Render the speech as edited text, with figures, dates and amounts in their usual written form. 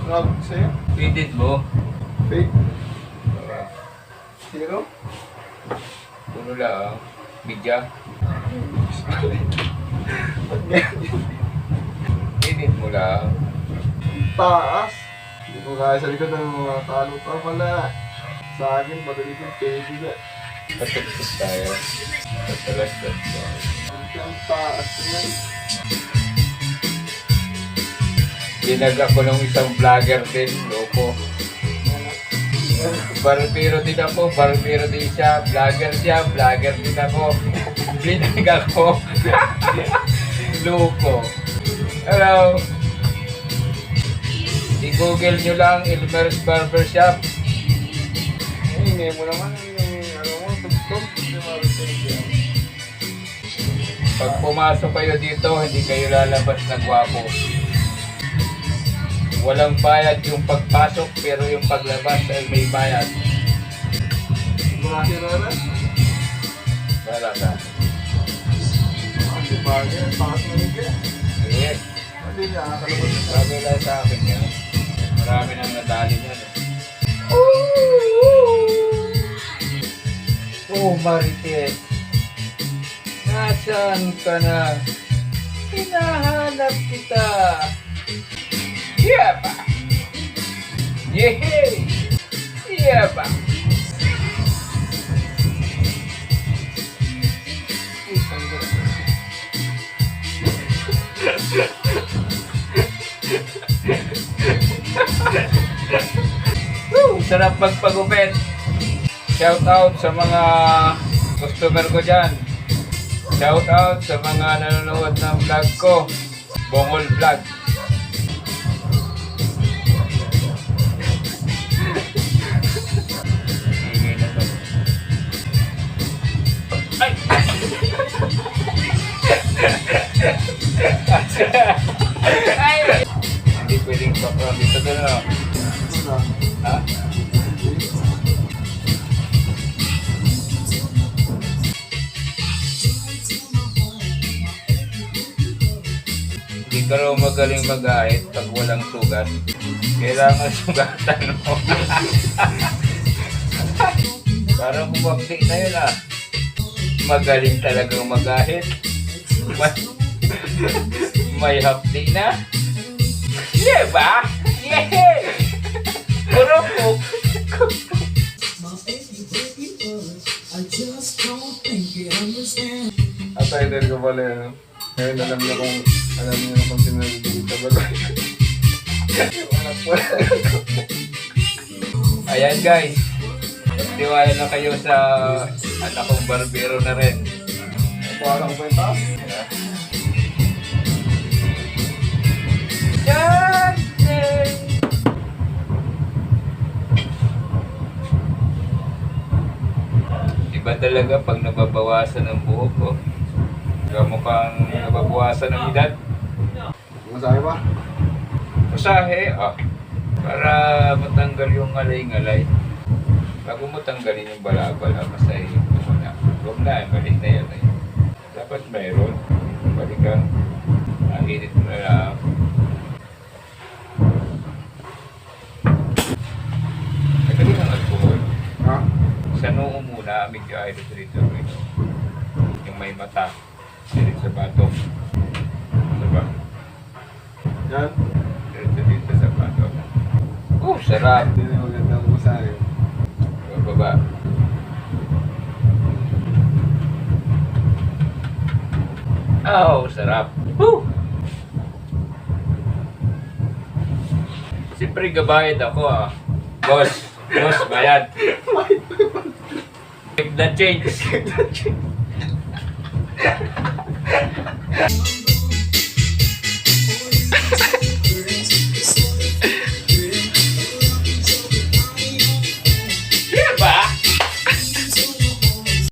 Tawag sa'yo? Edit mo. Fake? Zero? Puno lang. Bidya. Ba't ganyan? Edit mo lang. Taas. Hindi ko kaya sa likod ng mga talo pa pala. Sa akin, madali kong pwede na. Patugtog tayo. Patalastas mo. Ang taas yan. Ginag ako ng isang vlogger din. Loko. Barbero din ako. Barbero din siya. Vlogger siya. Vlogger din ako. Binag ako. Loko. Hello. I-google nyo lang Elmer's Barbershop. Ingay mo naman yung ano mo, tugtog. Pag pumasok kayo dito, hindi kayo lalabas na gwapo. Walang bayad yung pagpasok, pero yung paglabas ay may bayad. Marami na. Wala ka. Ang bagay, ang taas na rin kaya. Yes. Hindi niya, nakalabas na. Sabi lang sa akin yan. Marami nang nadali niyan. Oh, Marites. Nasaan ka na? Hinahanap kita. Yeah ba? Yehey! Yeah ba? Sarap magpagupit. Shout out sa mga customer ko dyan. Shout out sa mga nanonood ng vlog ko. Bongol Vlog. Ingay na to. Ay! Ay! Hindi pwedeng pakram dito doon, no? Ha? Hindi ka raw magaling mag-ahit pag walang sugat. Kailangan sugatan mo. Parang bumabdi na yun ah. Magaling talagang mag-ahit. May hapdi na. Yeah ba? Yeah! Puro po. At idol ko pala yun. Ngayon alam niya kung sino nalilito ba. Anak po. Ayan guys. Magtiwala na kayo sa anak kong barbero na rin. Kuha ko ba yung taas? Yan! Iba talaga pag nababawasan ng buhok ko. Mukhang nababawasan ng edad. Masahe ba? Masahe, para matanggal yung ngalay-ngalay. Bago mo tanggalin yung bala-bala, masahe mo muna. Huwag na, balik na yan. Dapat mayroon. Balik ka. Init mo na lang. Nagaling ang alcohol. Ha? Sa noo muna, medyo ayos dito. Yung may mata. Dirit sa batok. Diba? Yan. Diretso dito sa batok. Oh, sarap. Hindi na maganda ang masahe. Baba. Oh, sarap. Woo! Siyempre, gabayad ako Boss, bayad. Keep the change.